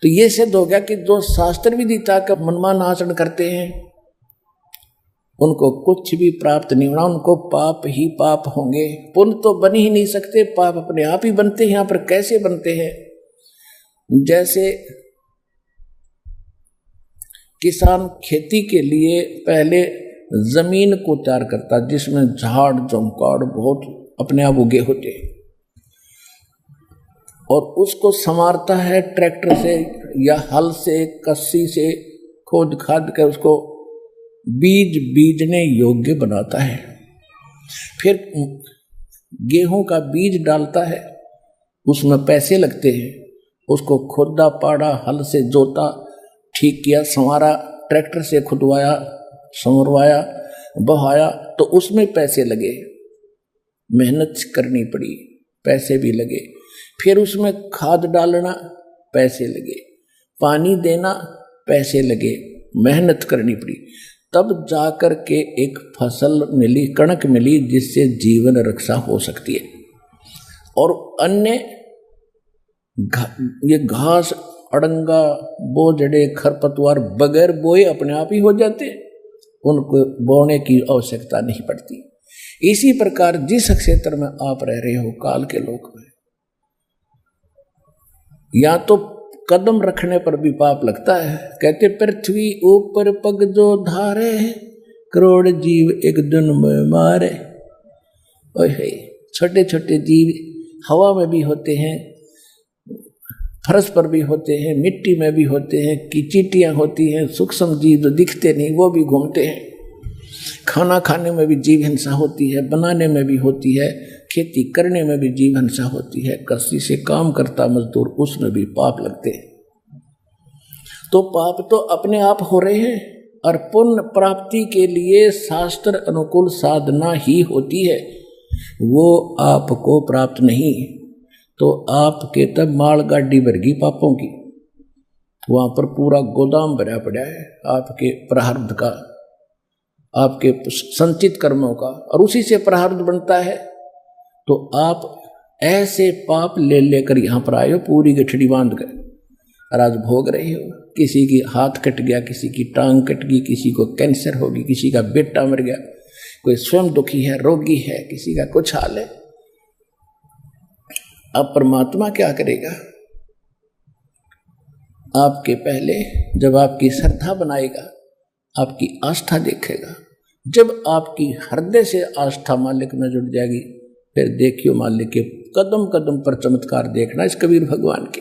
तो ये सिद्ध हो गया कि जो शास्त्र विदिता का मनमान आचरण करते हैं उनको कुछ भी प्राप्त नहीं होना, उनको पाप ही पाप होंगे। पुण्य तो बन ही नहीं सकते, पाप अपने आप ही बनते हैं। यहां पर कैसे बनते हैं? जैसे किसान खेती के लिए पहले जमीन को तैयार करता, जिसमें झाड़ झंकाड़ बहुत अपने आप उगे होते हैं, और उसको संवारता है ट्रैक्टर से या हल से, कस्सी से खोद खाद कर उसको बीज बीजने योग्य बनाता है। फिर गेहूं का बीज डालता है, उसमें पैसे लगते हैं। उसको खोदा पाड़ा, हल से जोता, ठीक किया, संवारा, ट्रैक्टर से खुदवाया, संवरवाया, बहाया, तो उसमें पैसे लगे, मेहनत करनी पड़ी, पैसे भी लगे। फिर उसमें खाद डालना, पैसे लगे, पानी देना, पैसे लगे, मेहनत करनी पड़ी। तब जाकर के एक फसल मिली, कणक मिली, जिससे जीवन रक्षा हो सकती है। और अन्य ये घास, अड़ंगा, बोझड़े, खरपतवार बगैर बोए अपने आप ही हो जाते, उनको बोने की आवश्यकता नहीं पड़ती। इसी प्रकार जिस क्षेत्र में आप रह रहे हो काल के लोक में, या तो कदम रखने पर भी पाप लगता है। कहते पृथ्वी ऊपर पग जो धारे, करोड़ जीव एक दिन में मारे। ओहे, छोटे छोटे जीव हवा में भी होते हैं, फर्श पर भी होते हैं, मिट्टी में भी होते हैं, की चींटियां होती हैं, सूक्ष्म जीव जो दिखते नहीं वो भी घूमते हैं। खाना खाने में भी जीव हिंसा होती है, बनाने में भी होती है, खेती करने में भी जीव हिंसा होती है, कसी से काम करता मजदूर उसमें भी पाप लगते हैं। तो पाप तो अपने आप हो रहे हैं, और पुण्य प्राप्ति के लिए शास्त्र अनुकूल साधना ही होती है, वो आपको प्राप्त नहीं। तो आपके तब माल गाड़ी भर गई पापों की, वहां पर पूरा गोदाम भरा पड़ा है आपके प्रारब्ध का, आपके संचित कर्मों का, और उसी से प्रारब्ध बनता है। तो आप ऐसे पाप ले लेकर यहां पर आए हो, पूरी गठड़ी बांध कर, और आज भोग रहे हो। किसी की हाथ कट गया, किसी की टांग कट गई, किसी को कैंसर होगी, किसी का बेटा मर गया, कोई स्वयं दुखी है, रोगी है, किसी का कुछ हाल है। अब परमात्मा क्या करेगा? आपके पहले जब आपकी श्रद्धा बनाएगा, आपकी आस्था देखेगा। जब आपकी हृदय से आस्था मालिक में जुड़ जाएगी, फिर देखियो मालिक के कदम कदम पर चमत्कार देखना इस कबीर भगवान के।